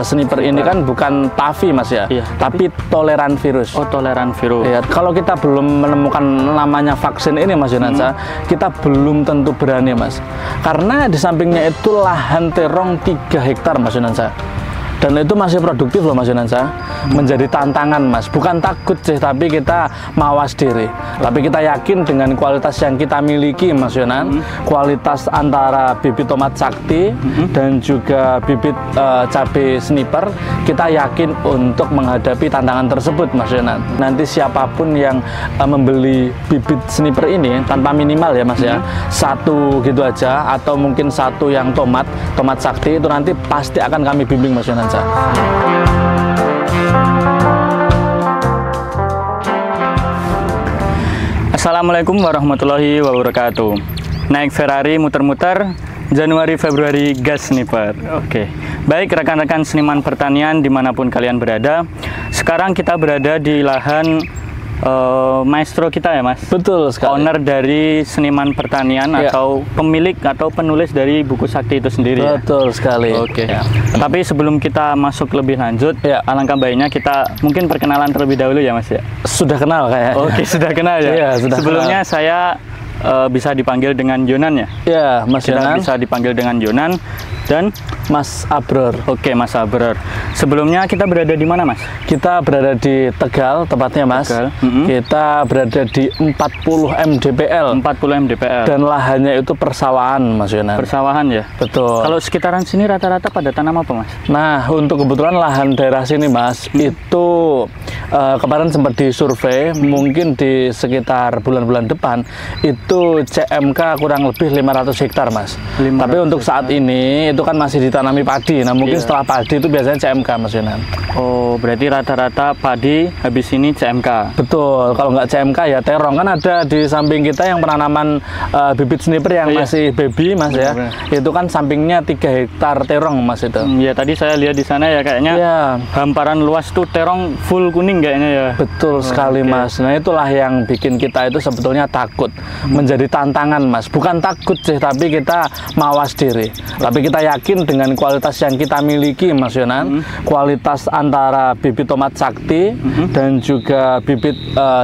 sniper ini kan bukan TAVI Mas ya, tapi toleran virus. Oh, toleran virus. Ya, kalau kita belum menemukan namanya vaksin ini Mas Yunansa, kita belum tentu berani Mas. Karena di sampingnya itu lahan terong 3 hektar Mas Yunansa. Dan itu masih produktif loh Mas Yunansa. Menjadi tantangan Mas, bukan takut sih, tapi kita mawas diri. Tapi kita yakin dengan kualitas yang kita miliki Mas Yonan, kualitas antara bibit tomat sakti dan juga bibit cabai sniper, kita yakin untuk menghadapi tantangan tersebut Mas Yonan. Nanti siapapun yang membeli bibit sniper ini tanpa minimal ya Mas ya, satu gitu aja, atau mungkin satu yang tomat sakti, itu nanti pasti akan kami bimbing Mas Yonan. Assalamualaikum warahmatullahi wabarakatuh. Naik Ferrari muter-muter, Januari Februari gas sniper. Oke. Baik rekan-rekan seniman pertanian dimanapun kalian berada, sekarang kita berada di lahan maestro kita ya Mas. Betul sekali. Owner dari seniman pertanian atau pemilik atau penulis dari buku sakti itu sendiri. Betul sekali. Oke. Tapi sebelum kita masuk lebih lanjut, alangkah baiknya kita mungkin perkenalan terlebih dahulu ya Mas ya. Sudah kenal kayak. Oke, sudah kenal ya. Iya, sudah. Sebelumnya kenal. saya bisa dipanggil dengan Jonan ya. Iya, Mas Jonan. Bisa dipanggil dengan Jonan dan Mas Abror. Oke, Mas Abror. Sebelumnya kita berada di mana Mas? Kita berada di Tegal tepatnya Mas. Tegal. Kita berada di 40 mdpl. 40 mdpl. Dan lahannya itu persawahan Mas Yonan. Persawahan ya? Betul. Kalau sekitaran sini rata-rata pada tanam apa Mas? Nah, untuk kebetulan lahan daerah sini Mas, itu kemarin sempat disurvei, mungkin di sekitar bulan-bulan depan itu CMK kurang lebih 500 hektar Mas. Tapi untuk saat ini itu kan masih ditanami padi. Nah, mungkin setelah padi itu biasanya CMK Mas Yonan. Oh, berarti rata-rata padi habis ini CMK. Betul. Kalau nggak CMK ya terong. Kan ada di samping kita yang penanaman bibit sniper yang masih baby Mas ya. Itu kan sampingnya 3 hektar terong Mas itu. Ya, tadi saya lihat di sana ya kayaknya hamparan luas tuh terong full kuning kayaknya ya. Betul sekali Mas. Nah, itulah yang bikin kita itu sebetulnya takut. Menjadi tantangan Mas. Bukan takut sih, tapi kita mawas diri. Tapi kita yakin dengan kualitas yang kita miliki Mas Yonan, kualitas antara bibit tomat sakti dan juga bibit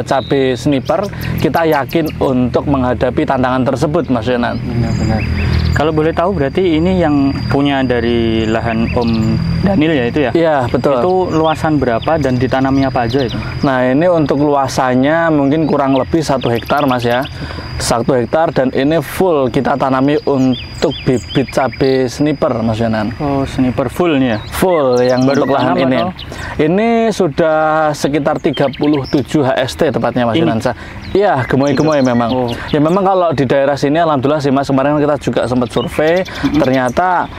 cabai sniper, kita yakin untuk menghadapi tantangan tersebut Mas Yonan. Benar-benar. Kalau boleh tahu berarti ini yang punya dari lahan Om Daniel ya itu ya? Iya, betul. Itu luasan berapa dan ditanami apa aja itu? Nah, ini untuk luasannya mungkin kurang lebih 1 hektar Mas ya. 1 hektar dan ini full kita tanami untuk bibit cabai sniper Mas Yonan. Oh, sniper full nih ya? Full yang baru untuk lahan ini. Atau? Ini sudah sekitar 37 HST tepatnya Mas Yonan. Iya, gemoy-gemoy memang. Oh. Ya memang kalau di daerah sini alhamdulillah sih Mas, kemarin kita juga sempat survei, ternyata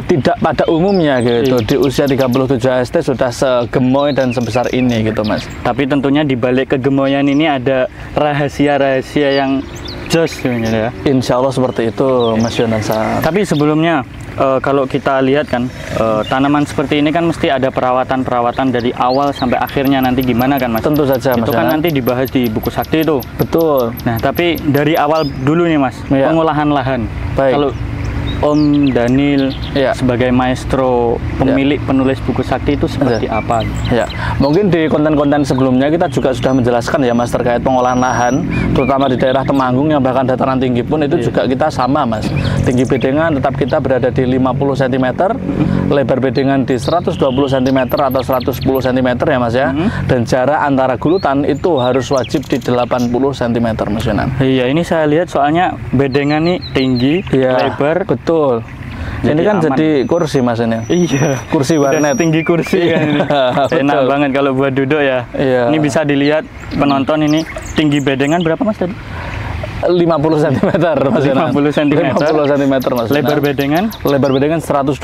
tidak pada umumnya gitu. Di usia 37 HST sudah segemoy dan sebesar ini gitu Mas. Tapi tentunya di balik kegemoyan ini ada rahasia-rahasia yang jos ya. Insya Allah seperti itu Mas Yonan. Tapi sebelumnya kalau kita lihat kan tanaman seperti ini kan mesti ada perawatan-perawatan dari awal sampai akhirnya nanti gimana kan Mas? Tentu saja Mas. Itu kan nanti dibahas di buku sakti itu. Betul. Nah, tapi dari awal dulu nih Mas, pengolahan lahan. Baik. Kalau Om Daniel sebagai maestro pemilik penulis buku sakti itu seperti apa? Ya, mungkin di konten-konten sebelumnya kita juga sudah menjelaskan ya Mas terkait pengolahan lahan, terutama di daerah Temanggung yang bahkan dataran tinggi pun itu juga kita sama Mas. Tinggi bedengan tetap kita berada di 50 cm, lebar bedengan di 120 cm atau 110 cm ya Mas ya. Dan jarak antara gulutan itu harus wajib di 80 cm Mas Yonan. Iya, ini saya lihat soalnya bedengan nih tinggi, lebar. Betul. Ini kan aman. Jadi kursi Mas ini. Iya. Kursi warnet. Tinggi kursi kan ini. Enak banget kalau buat duduk ya. Iya. Ini bisa dilihat penonton ini tinggi bedengan berapa Mas tadi? 50 cm Mas. 50 cm. 50 cm Mas. Lebar bedengan? Lebar bedengan 120.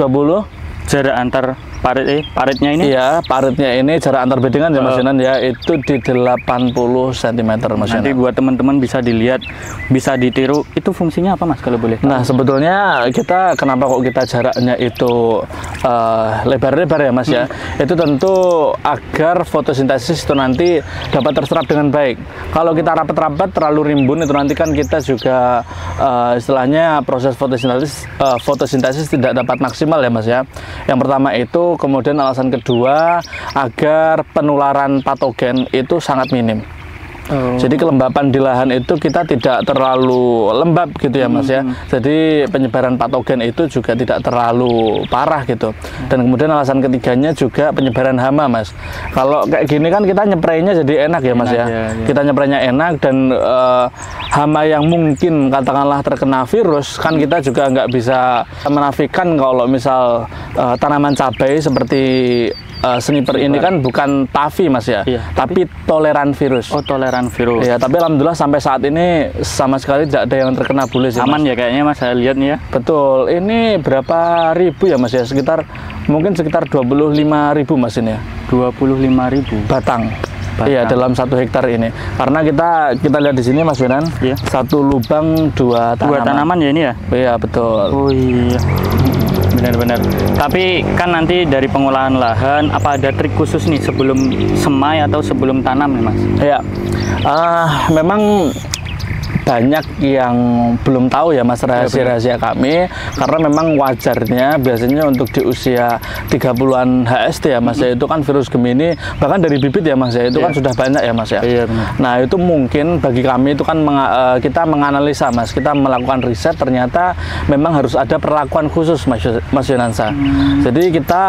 Jarak antar paritnya ini? Iya, paritnya ini jarak antar bedengan ya Mas Yonan ya, itu di 80 cm Mas Yonan. Nanti buat teman-teman bisa dilihat, bisa ditiru, itu fungsinya apa Mas kalau boleh? Nah, sebetulnya kita kenapa kok kita jaraknya itu lebar-lebar ya Mas ya, itu tentu agar fotosintesis itu nanti dapat terserap dengan baik. Kalau kita rapat-rapat terlalu rimbun itu nanti kan kita juga istilahnya proses fotosintesis tidak dapat maksimal ya Mas ya. Yang pertama itu, kemudian alasan kedua agar penularan patogen itu sangat minim. Jadi kelembapan di lahan itu kita tidak terlalu lembab gitu ya Mas ya. Jadi penyebaran patogen itu juga tidak terlalu parah gitu. Dan kemudian alasan ketiganya juga penyebaran hama Mas. Kalau kayak gini kan kita nyeprainya jadi enak ya Mas ya. Kita nyeprainya enak dan hama yang mungkin katakanlah terkena virus kan kita juga nggak bisa menafikan kalau misal tanaman cabai seperti sniper ini kan bukan TAFI Mas ya, tapi toleran virus. Oh, toleran virus. Ya, tapi alhamdulillah sampai saat ini sama sekali tidak ada yang terkena bule sih. Aman ya kayaknya Mas, saya lihat nih ya. Betul. Ini berapa ribu ya Mas ya? Mungkin sekitar 25.000 Mas ini ya. 25.000 batang. Iya, dalam 1 hektar ini. Karena kita lihat di sini Mas Yonan, satu lubang dua tanaman ya ini ya. Iya, betul. Oh iya. Benar-benar. Tapi kan nanti dari pengolahan lahan, apa ada trik khusus nih sebelum semai atau sebelum tanam nih Mas? Ya, memang banyak yang belum tahu ya Mas rahasia-rahasia kami, karena memang wajarnya biasanya untuk di usia 30-an HST ya Mas ya, itu kan virus Gemini bahkan dari bibit ya Mas ya, itu kan sudah banyak ya Mas ya. Nah itu mungkin bagi kami itu kan kita menganalisa Mas, kita melakukan riset, ternyata memang harus ada perlakuan khusus Mas Yonansa. Jadi kita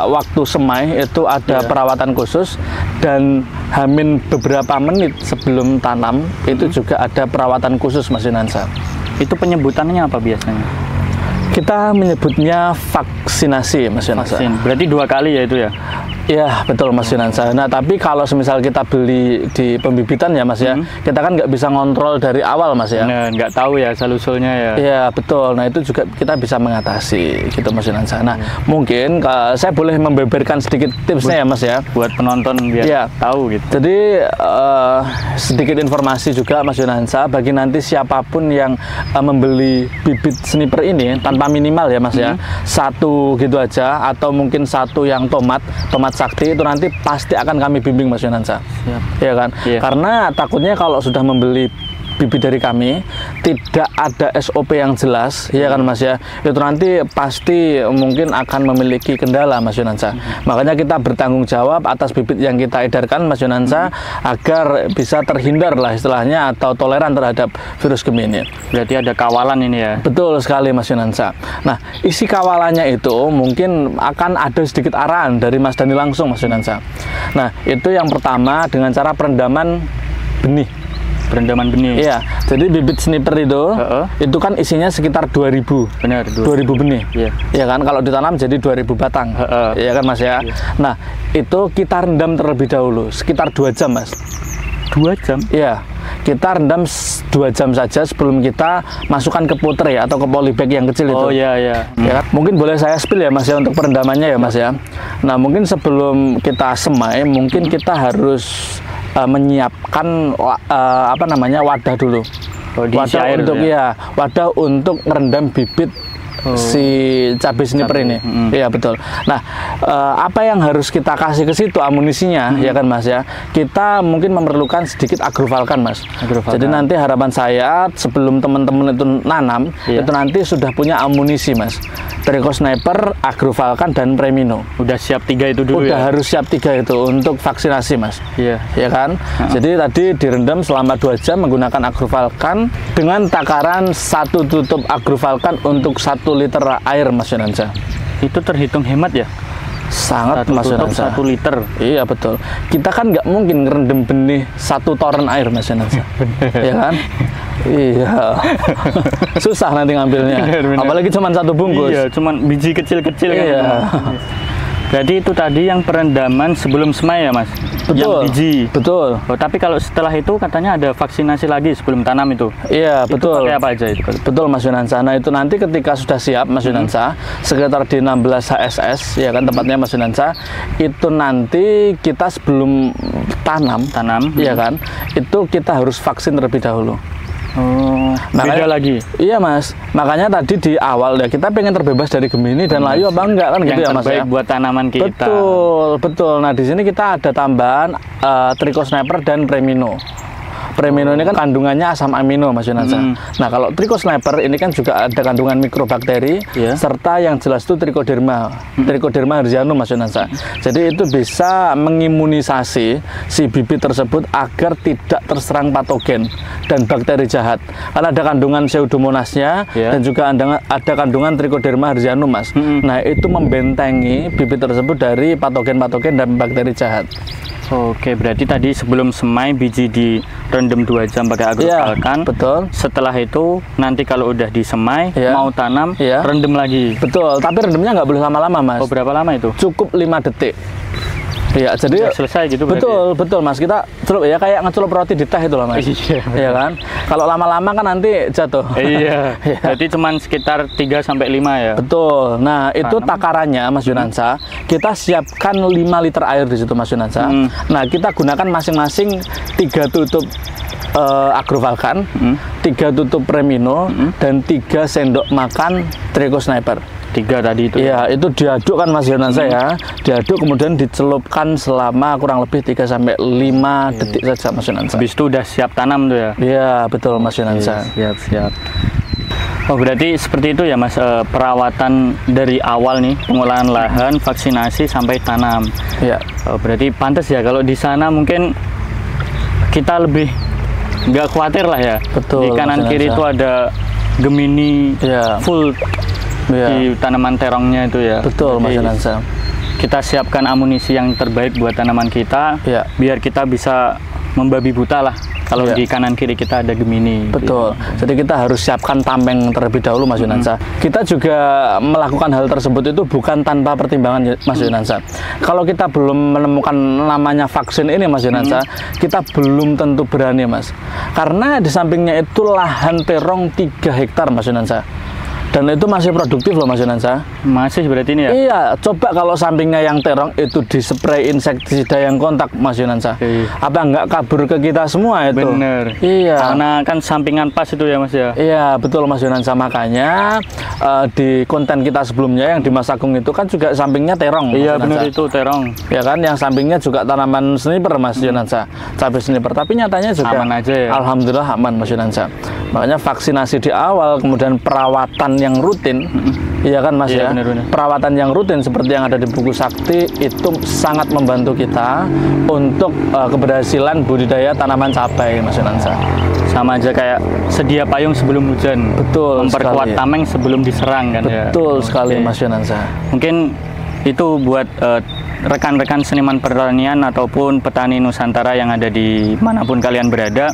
waktu semai itu ada perawatan khusus, dan hamin beberapa menit sebelum tanam itu juga ada perawatan khusus Mas Yonansa. Itu penyebutannya apa biasanya? Kita menyebutnya vaksinasi Mas Yonansa. Berarti 2 kali ya itu ya? Iya betul Mas Yonansa. Nah tapi kalau semisal kita beli di pembibitan ya Mas ya, kita kan nggak bisa ngontrol dari awal Mas ya. Nah, nggak tahu ya asal-usulnya ya. Iya betul. Nah itu juga kita bisa mengatasi gitu Mas Yonansa. Nah mungkin saya boleh membeberkan sedikit tipsnya ya Mas ya, buat penonton biar tahu gitu. Jadi sedikit informasi juga Mas Yonansa bagi nanti siapapun yang membeli bibit sniper ini tanpa minimal ya Mas ya, 1 gitu aja, atau mungkin 1 yang tomat sakti, itu nanti pasti akan kami bimbing Mas Yonansa. Ya kan? Karena takutnya kalau sudah membeli bibit dari kami tidak ada SOP yang jelas ya kan Mas ya, itu nanti pasti mungkin akan memiliki kendala Mas Yonansa. Makanya kita bertanggung jawab atas bibit yang kita edarkan Mas Yonansa, agar bisa terhindar lah istilahnya atau toleran terhadap virus Gemini. Berarti ada kawalan ini ya? Betul sekali Mas Yonansa. Nah isi kawalannya itu mungkin akan ada sedikit arahan dari Mas Dani langsung Mas Yonansa. Nah itu yang pertama dengan cara perendaman benih. Perendaman benih. Iya, jadi bibit sniper itu kan isinya sekitar 2.000. Benar, 2.000 benih. Iya kan, kalau ditanam jadi 2.000 batang. Iya kan Mas ya. Nah, itu kita rendam terlebih dahulu sekitar 2 jam Mas. 2 jam? Iya. Kita rendam 2 jam saja sebelum kita masukkan ke puter ya, atau ke polybag yang kecil itu. Oh iya. Ya kan? Mungkin boleh saya spill ya Mas ya untuk perendamannya ya Mas ya. Nah, mungkin sebelum kita semai, mungkin kita harus menyiapkan wadah dulu. Wadah untuk merendam bibit si cabai sniper ini. Iya betul. Nah, apa yang harus kita kasih ke situ amunisinya ya kan Mas ya? Kita mungkin memerlukan sedikit agrofalkan Mas. Jadi nanti harapan saya sebelum teman-teman itu nanam, itu nanti sudah punya amunisi Mas. Trico Sniper, agrofalkan, dan Premino. Udah siap 3 itu dulu. Udah harus siap 3 itu untuk vaksinasi Mas. Ya kan? Jadi tadi direndam selama 2 jam menggunakan agrofalkan dengan takaran 1 tutup agrofalkan untuk 1 liter air Mas Yonansa. Itu terhitung hemat ya? Sangat Mas Yonansa. 1 liter. Iya betul. Kita kan nggak mungkin ngerendam benih 1 toren air Mas Yonansa. Ya kan? Iya. Susah nanti ngambilnya. Bener. Apalagi cuma 1 bungkus. Iya, cuma biji kecil-kecil kan. Berarti itu tadi yang perendaman sebelum semai ya Mas? Betul. Yang biji. Betul. Oh, tapi kalau setelah itu katanya ada vaksinasi lagi sebelum tanam itu? Iya, betul. Pakai apa aja itu? Betul Mas Yonansa. Nah itu nanti ketika sudah siap Mas Yonansa, sekitar di 16 HSS ya kan tempatnya Mas Yonansa, itu nanti kita sebelum tanam ya kan, itu kita harus vaksin terlebih dahulu. Oh, beda lagi. Iya Mas, makanya tadi di awal ya kita pengen terbebas dari Gemini dan layu apa enggak kan gitu ya Mas ya. Buat tanaman kita. Betul. Nah di sini kita ada tambahan Trico Sniper dan Premino. Premino ini kan kandungannya asam amino, Mas Yunansa. Nah, kalau Tricho Sniper ini kan juga ada kandungan mikrobakteri, serta yang jelas itu Trichoderma herzianum, Mas Yunansa. Jadi itu bisa mengimunisasi si bibit tersebut agar tidak terserang patogen dan bakteri jahat. Karena ada kandungan Pseudomonasnya dan juga ada kandungan Trichoderma herzianum, Mas. Nah, itu membentengi bibit tersebut dari patogen-patogen dan bakteri jahat. Oke, berarti tadi sebelum semai biji direndam 2 jam pakai agrovalkan. Betul. Setelah itu nanti kalau udah disemai mau tanam, rendam lagi. Betul, tapi rendamnya nggak boleh lama-lama, Mas. Oh, berapa lama itu? Cukup 5 detik. Iya, jadi selesai gitu. Betul, betul, Mas. Kita celup ya kayak ngecelup roti di teh itu loh, Mas. Iya kan? Kalau lama-lama kan nanti jatuh. Iya. Berarti cuman sekitar 3 sampai 5 ya. Betul. Nah, itu takarannya, Mas Yunansa. Kita siapkan 5 liter air di situ, Mas Yunansa. Nah, kita gunakan masing-masing 3 tutup agrovalkan, 3 tutup Premino, dan 3 sendok makan Tricho Sniper. 3 tadi itu. Iya, itu diaduk kan, Mas Yunansa ya. Diaduk kemudian dicelupkan selama kurang lebih 3 sampai 5 detik saja, Mas Yunansa. Habis itu udah siap tanam tuh ya. Iya, betul, Mas Yunansa. Siap. Oh, berarti seperti itu ya, Mas, perawatan dari awal nih, pengolahan lahan, vaksinasi sampai tanam. Iya. Oh, berarti pantas ya kalau di sana mungkin kita lebih nggak khawatir lah ya. Betul. Di kanan kiri itu ada Gemini full di tanaman terongnya itu ya. Betul, Mas Yunansa. Kita siapkan amunisi yang terbaik buat tanaman kita, biar kita bisa membabi buta lah kalau di kanan kiri kita ada Gemini. Betul. Jadi kita harus siapkan tameng terlebih dahulu, Mas Yunansa. Kita juga melakukan hal tersebut itu bukan tanpa pertimbangan, Mas Yunansa. Kalau kita belum menemukan namanya vaksin ini, Mas Yunansa, kita belum tentu berani, Mas. Karena di sampingnya itu lahan terong 3 hektar, Mas Yunansa. Dan itu masih produktif loh, Mas Yunansa. Masih berarti ini ya? Iya, coba kalau sampingnya yang terong itu dispray insektisida yang kontak, Mas Yunansa. Apa nggak kabur ke kita semua itu? Bener. Iya. Karena kan sampingan pas itu ya, Mas ya? Iya, betul, Mas Yunansa. Makanya di konten kita sebelumnya yang di Mas Agung itu kan juga sampingnya terong. Iya, bener itu terong. Ya kan, yang sampingnya juga tanaman sniper, Mas Yunansa. Cabai sniper. Tapi nyatanya juga aman aja ya? Alhamdulillah aman, Mas Yunansa. Makanya vaksinasi di awal, kemudian perawatan yang rutin, iya kan, Mas ya? Bener. Perawatan yang rutin seperti yang ada di buku Sakti itu sangat membantu kita untuk keberhasilan budidaya tanaman cabai, Mas Yunansa. Sama aja kayak sedia payung sebelum hujan. Betul. Memperkuat tameng sebelum diserang kan. Betul sekali, Mas Yunansa. Mungkin itu buat rekan-rekan seniman pertanian ataupun petani Nusantara yang ada di manapun kalian berada.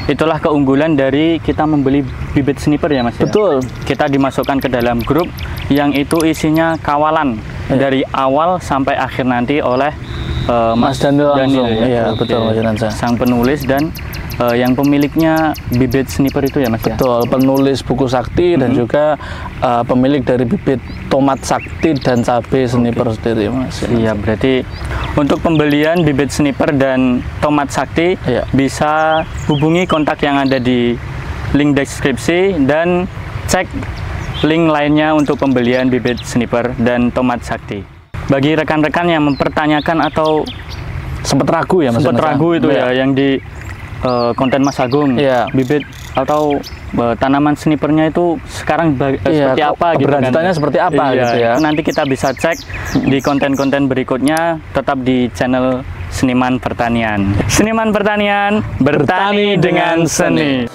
Itulah keunggulan dari kita membeli bibit sniper ya, Mas. Betul. Kita dimasukkan ke dalam grup yang itu isinya kawalan dari awal sampai akhir nanti oleh Mas Daniel langsung. Iya, betul, Mas Yunansa. Sang penulis dan yang pemiliknya bibit sniper itu ya, Mas. Betul, penulis buku Sakti dan juga pemilik dari bibit tomat Sakti dan cabai sniper sendiri, Mas. Iya, berarti untuk pembelian bibit sniper dan tomat Sakti bisa hubungi kontak yang ada di link deskripsi dan cek link lainnya untuk pembelian bibit sniper dan tomat Sakti. Bagi rekan-rekan yang mempertanyakan atau sempat ragu ya, Mas. Sempat ragu itu ya yang di konten Mas Agung, bibit atau tanaman snipernya itu sekarang seperti apa gitu kan? Keberlanjutannya seperti apa gitu ya? Nanti kita bisa cek di konten-konten berikutnya, tetap di channel Seniman Pertanian. Seniman Pertanian, bertani dengan seni.